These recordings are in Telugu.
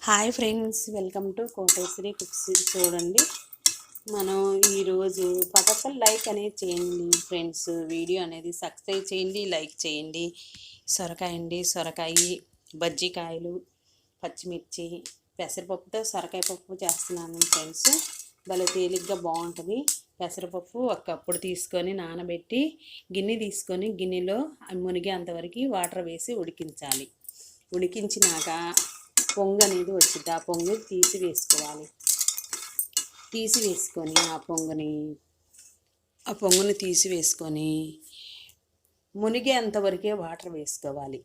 Hi friends, welcome to Koteswari cooks. చూడండి, మనం ఈరోజు పదకొండు లైక్ అనేది చేయండి ఫ్రెండ్స్. వీడియో అనేది సబ్స్క్రైబ్ చేయండి, లైక్ చేయండి. సొరకాయ అండి, సొరకాయ బజ్జికాయలు, పచ్చిమిర్చి, పెసరపప్పుతో సొరకాయ పప్పు చేస్తున్నాను ఫ్రెండ్స్. భలే తేలిగ్గా బాగుంటుంది. పెసరపప్పు ఒక కప్పుడు తీసుకొని నానబెట్టి గిన్నె తీసుకొని గిన్నెలో మునిగే అంతవరకు వాటర్ వేసి ఉడికించాలి. ఉడికించినాక పొంగు అనేది వచ్చింది. ఆ పొంగు తీసివేసుకోవాలి. తీసివేసుకొని ఆ పొంగుని తీసివేసుకొని మునిగేంతవరకే వాటర్ వేసుకోవాలి.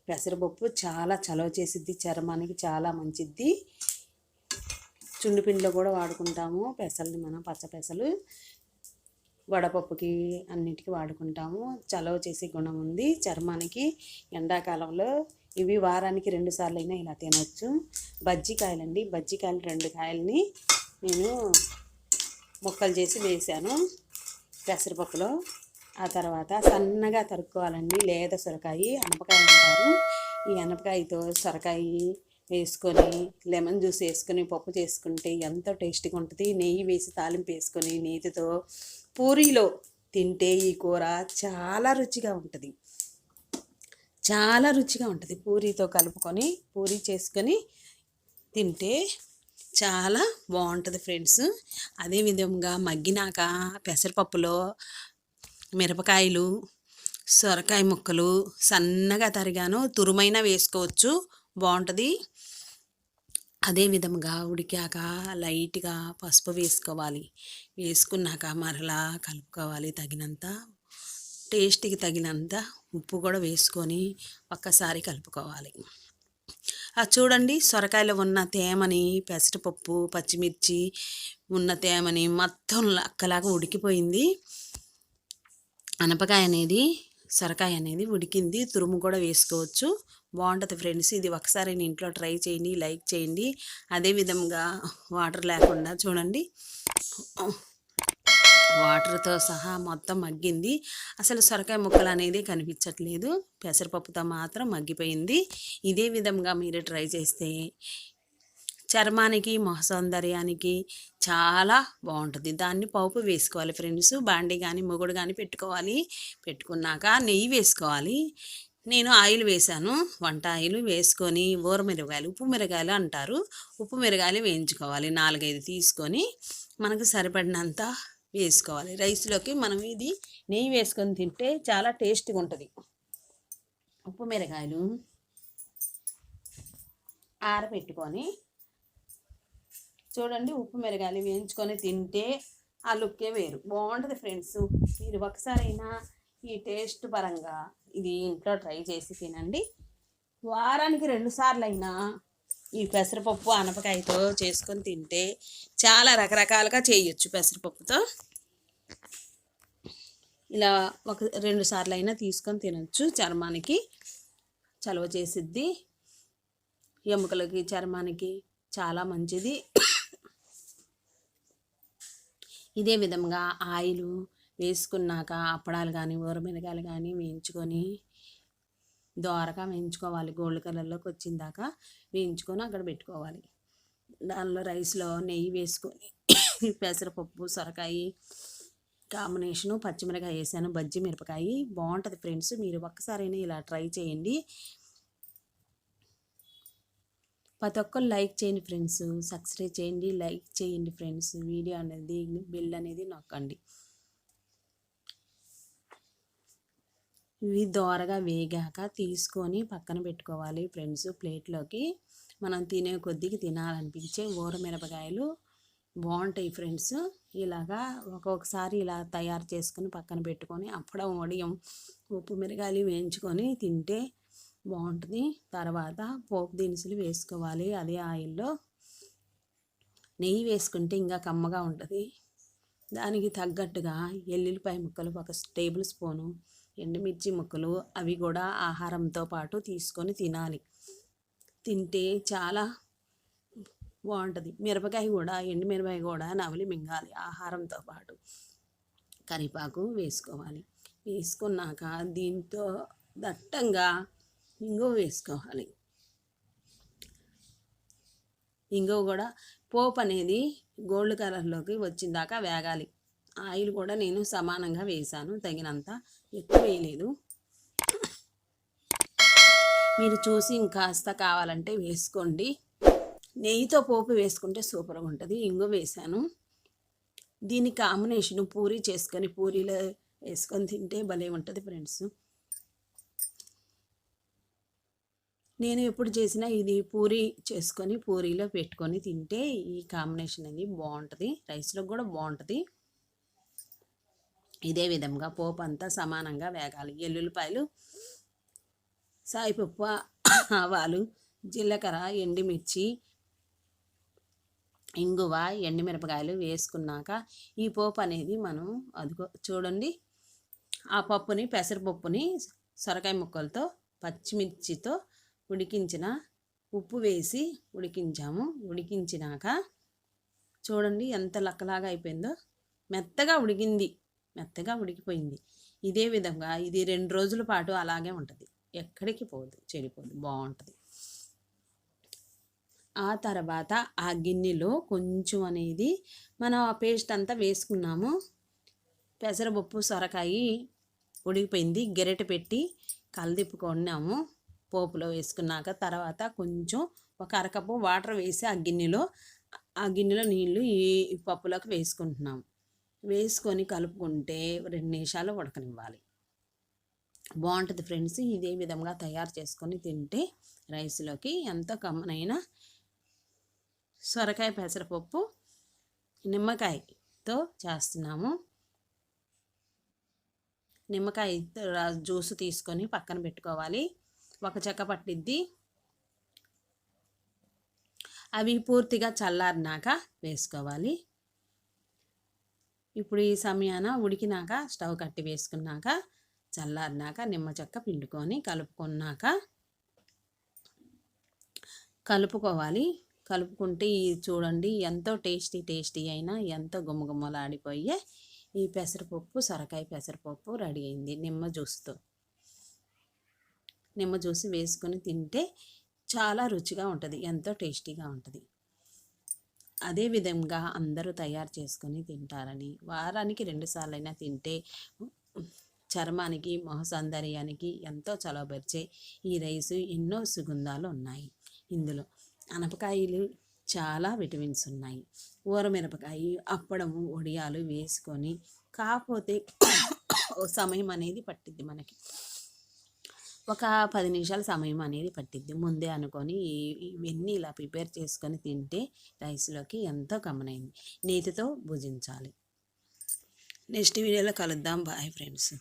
పెసరపప్పు చాలా చలవ చేసిద్ది, చర్మానికి చాలా మంచిది. చుండిపిండిలో కూడా వాడుకుంటాము పెసల్ని. మనం పచ్చ పెసలు వడపప్పుకి అన్నిటికీ వాడుకుంటాము. చలవ చేసే గుణం ఉంది చర్మానికి. ఎండాకాలంలో ఇవి వారానికి 2 సార్లు అయినా ఇలా తినవచ్చు. బజ్జికాయలండి, బజ్జికాయలు 2 కాయలని నేను ముక్కలు చేసి వేసాను పెసరపప్పులో. ఆ తర్వాత సన్నగా తరుక్కోవాలండి. లేత సొరకాయ, అనపకాయ అంటారు. ఈ అనపకాయతో సొరకాయ వేసుకొని లెమన్ జ్యూస్ వేసుకొని పప్పు చేసుకుంటే ఎంతో టేస్టీగా ఉంటుంది. నెయ్యి వేసి తాలింపు వేసుకొని నేతితో పూరీలో తింటే ఈ కూర చాలా రుచిగా ఉంటుంది. చాలా రుచిగా ఉంటుంది. పూరీతో కలుపుకొని పూరీ చేసుకొని తింటే చాలా బాగుంటుంది ఫ్రెండ్స్. అదేవిధంగా మగ్గినాక పెసరపప్పులో మిరపకాయలు, సొరకాయ ముక్కలు సన్నగా తరిగాను, తురుమైనా వేసుకోవచ్చు, బాగుంటుంది. అదేవిధంగా ఉడికాక లైట్గా పసుపు వేసుకోవాలి. వేసుకున్నాక మరలా కలుపుకోవాలి. తగినంత టేస్ట్కి తగినంత ఉప్పు కూడా వేసుకొని ఒక్కసారి కలుపుకోవాలి. చూడండి, సొరకాయలో ఉన్న తేమని, పెసరపప్పు, పచ్చిమిర్చి ఉన్న తేమని మొత్తం అక్కలాగా ఉడికిపోయింది. అనపకాయ అనేది, సొరకాయ అనేది ఉడికింది. తురుము కూడా వేసుకోవచ్చు, బాగుంటుంది ఫ్రెండ్స్. ఇది ఒకసారి ఇంట్లో ట్రై చేయండి, లైక్ చేయండి. అదేవిధంగా వాటర్ లేకుండా చూడండి, వాటర్తో సహా మొత్తం మగ్గింది. అసలు సొరకాయ ముక్కలు అనేది కనిపించట్లేదు, పెసరపప్పుతో మాత్రం మగ్గిపోయింది. ఇదే విధంగా మీరు ట్రై చేస్తే చర్మానికి, మొహ సౌందర్యానికి చాలా బాగుంటుంది. దాన్ని పోపు వేసుకోవాలి ఫ్రెండ్స్. బాండీ కానీ మొగుడు కానీ పెట్టుకోవాలి. పెట్టుకున్నాక నెయ్యి వేసుకోవాలి. నేను ఆయిల్ వేసాను, వంట ఆయిల్ వేసుకొని ఊరమిరగాయలు, ఉప్పు మిరగాయలు అంటారు, ఉప్పు మిరగాయలు వేయించుకోవాలి. 4-5 తీసుకొని మనకు సరిపడినంత వేసుకోవాలి. రైస్లోకి మనం ఇది నెయ్యి వేసుకొని తింటే చాలా టేస్ట్గా ఉంటుంది. ఉప్పు మిరగాయలు ఆరబెట్టుకొని చూడండి, ఉప్పు మిరగాయలు వేయించుకొని తింటే ఆ లుక్కే వేరు, బాగుంటుంది ఫ్రెండ్స్. మీరు ఒకసారైనా ఈ టేస్ట్ పరంగా ఇది ఇంట్లో ట్రై చేసి తినండి. వారానికి 2 సార్లు అయినా ఈ పెసరపప్పు అనపకాయతో చేసుకొని తింటే చాలా రకరకాలుగా చేయొచ్చు. పెసరపప్పుతో ఇలా 2 సార్లు అయినా తీసుకొని తినచ్చు. చర్మానికి చలువ చేసిద్ది, ఎముకలకి, చర్మానికి చాలా మంచిది. ఇదే విధంగా ఆయిల్ వేసుకున్నాక అప్పడాలు కానీ ఊరమిరగాయలు కానీ వేయించుకొని దోరగా వేయించుకోవాలి. గోల్డ్ కలర్లోకి వచ్చిన దాకా వేయించుకొని అక్కడ పెట్టుకోవాలి. దానిలో రైస్లో నెయ్యి వేసుకొని పెసరపప్పు, సొరకాయ కాంబినేషను, పచ్చిమిరకాయ వేసాను, బజ్జి మిరపకాయ, బాగుంటుంది ఫ్రెండ్స్. మీరు ఒక్కసారైనా ఇలా ట్రై చేయండి. ప్రతి ఒక్కరు లైక్ చేయండి ఫ్రెండ్స్, సబ్స్క్రైబ్ చేయండి, లైక్ చేయండి ఫ్రెండ్స్. వీడియో అనేది బెల్ అనేది నొక్కండి. ఇవి దోరగా వేగాక తీసుకొని పక్కన పెట్టుకోవాలి ఫ్రెండ్స్. ప్లేట్లోకి మనం తినే కొద్దికి తినాలనిపించే ఊరమిరపకాయలు బాగుంటాయి ఫ్రెండ్స్. ఇలాగా ఒక్కొక్కసారి ఇలా తయారు చేసుకొని పక్కన పెట్టుకొని అప్పడం, వడియం, ఉప్పు మిరగాయలు వేయించుకొని తింటే బాగుంటుంది. తర్వాత పోపు దినుసులు వేసుకోవాలి. అదే ఆయిల్లో నెయ్యి వేసుకుంటే ఇంకా కమ్మగా ఉంటుంది. దానికి తగ్గట్టుగా ఎల్లుల్లిపాయ ముక్కలు 1 టేబుల్ స్పూను, ఎండుమిర్చి ముక్కలు, అవి కూడా ఆహారంతో పాటు తీసుకొని తినాలి. తింటే చాలా బాగుంటుంది. మిరపకాయ కూడా, ఎండుమిరపకాయ కూడా నవలి మింగాలి ఆహారంతో పాటు. కరివేపాకు వేసుకోవాలి. వేసుకున్నాక దీంతో దట్టంగా ఇంగువ వేసుకోవాలి. ఇంగువ కూడా పోపు అనేది గోల్డ్ కలర్లోకి వచ్చిందాకా వేగాలి. ఆయిల్ కూడా నేను సమానంగా వేసాను, తగినంత, ఎక్కువ వేయలేదు. మీరు చూసి ఇంకాస్త కావాలంటే వేసుకోండి. నెయ్యితో పోపు వేసుకుంటే సూపర్గా ఉంటుంది. ఇంగువ వేసాను. దీని కాంబినేషన్ పూరీ చేసుకొని పూరీలో వేసుకొని తింటే భలే ఉంటుంది ఫ్రెండ్స్. నేను ఎప్పుడు చేసినా ఇది పూరీ చేసుకొని పూరీలో పెట్టుకొని తింటే ఈ కాంబినేషన్ అనేది బాగుంటుంది. రైస్లో కూడా బాగుంటుంది. ఇదే విధంగా పోపు అంతా సమానంగా వేగాలి. ఎల్లుల్లిపాయలు, సాయిపప్పు, ఆవాలు, జీలకర్ర, ఎండుమిర్చి, ఇంగువ, ఎండుమిరపకాయలు వేసుకున్నాక ఈ పోపు అనేది మనం అదిగో చూడండి, ఆ పప్పుని పెసరపప్పుని సొరకాయ ముక్కలతో పచ్చిమిర్చితో ఉడికించిన ఉప్పు వేసి ఉడికించాము. ఉడికించినాక చూడండి ఎంత లక్కలాగా అయిపోయిందో, మెత్తగా ఉడికింది, మెత్తగా ఉడికిపోయింది. ఇదే విధంగా ఇది 2 రోజుల పాటు అలాగే ఉంటుంది, ఎక్కడికి పోదు, చెడిపోదు, బాగుంటుంది. ఆ తర్వాత ఆ గిన్నెలో కొంచెం అనేది మనం ఆ పేస్ట్ అంతా వేసుకున్నాము. పెసరపప్పు, సొరకాయ ఉడికిపోయింది, గెరెట పెట్టి కలదిప్పుకున్నాము. పోపులో వేసుకున్నాక తర్వాత కొంచెం ఒక అరకప్పు వాటర్ వేసి ఆ గిన్నెలో నీళ్ళు ఈ పప్పులోకి వేసుకుంటున్నాము. వేసుకొని కలుపుకుంటే 2 నిమిషాలు ఉడకనివ్వాలి. బాగుంటుంది ఫ్రెండ్స్. ఇదే విధంగా తయారు చేసుకొని తింటే రైస్లోకి ఎంతో కమ్మనైన సొరకాయ పెసరపప్పు నిమ్మకాయతో చేస్తున్నాము. నిమ్మకాయ జ్యూస్ తీసుకొని పక్కన పెట్టుకోవాలి. ఒక చెక్క పట్టిద్ది. అవి పూర్తిగా చల్లారినాక వేసుకోవాలి. ఇప్పుడు ఈ సమయాన ఉడికినాక స్టవ్ కట్టి వేసుకున్నాక చల్లారినాక నిమ్మ చెక్క పిండుకొని కలుపుకోవాలి. కలుపుకుంటే చూడండి ఎంతో టేస్టీ అయినా ఎంతో గుమ్మగుమ్మలాడిపోయే ఈ పెసరపప్పు, సొరకాయ పెసరపప్పు రెడీ అయింది. నిమ్మ జ్యూస్ వేసుకొని తింటే చాలా రుచిగా ఉంటుంది, ఎంతో టేస్టీగా ఉంటుంది. అదేవిధంగా అందరూ తయారు చేసుకొని తింటారని, వారానికి 2 సార్లైనా తింటే చర్మానికి, మొహ సౌందర్యానికి ఎంతో చలవపరిచే ఈ రైసు ఎన్నో సుగంధాలు ఉన్నాయి. ఇందులో అనపకాయలు చాలా విటమిన్స్ ఉన్నాయి. ఊరమిరపకాయ, అప్పడము, వడియాలు వేసుకొని కాకపోతే సమయం అనేది పట్టిద్ది, మనకి ఒక 10 నిమిషాల సమయం అనేది పట్టిద్ది. ముందే అనుకొని ఇవన్నీ ఇలా ప్రిపేర్ చేసుకొని తింటే రైస్లోకి ఎంతో కమ్మనైంది. నేతితో భుజించాలి. నెక్స్ట్ వీడియోలో కలుద్దాం. Bye friends.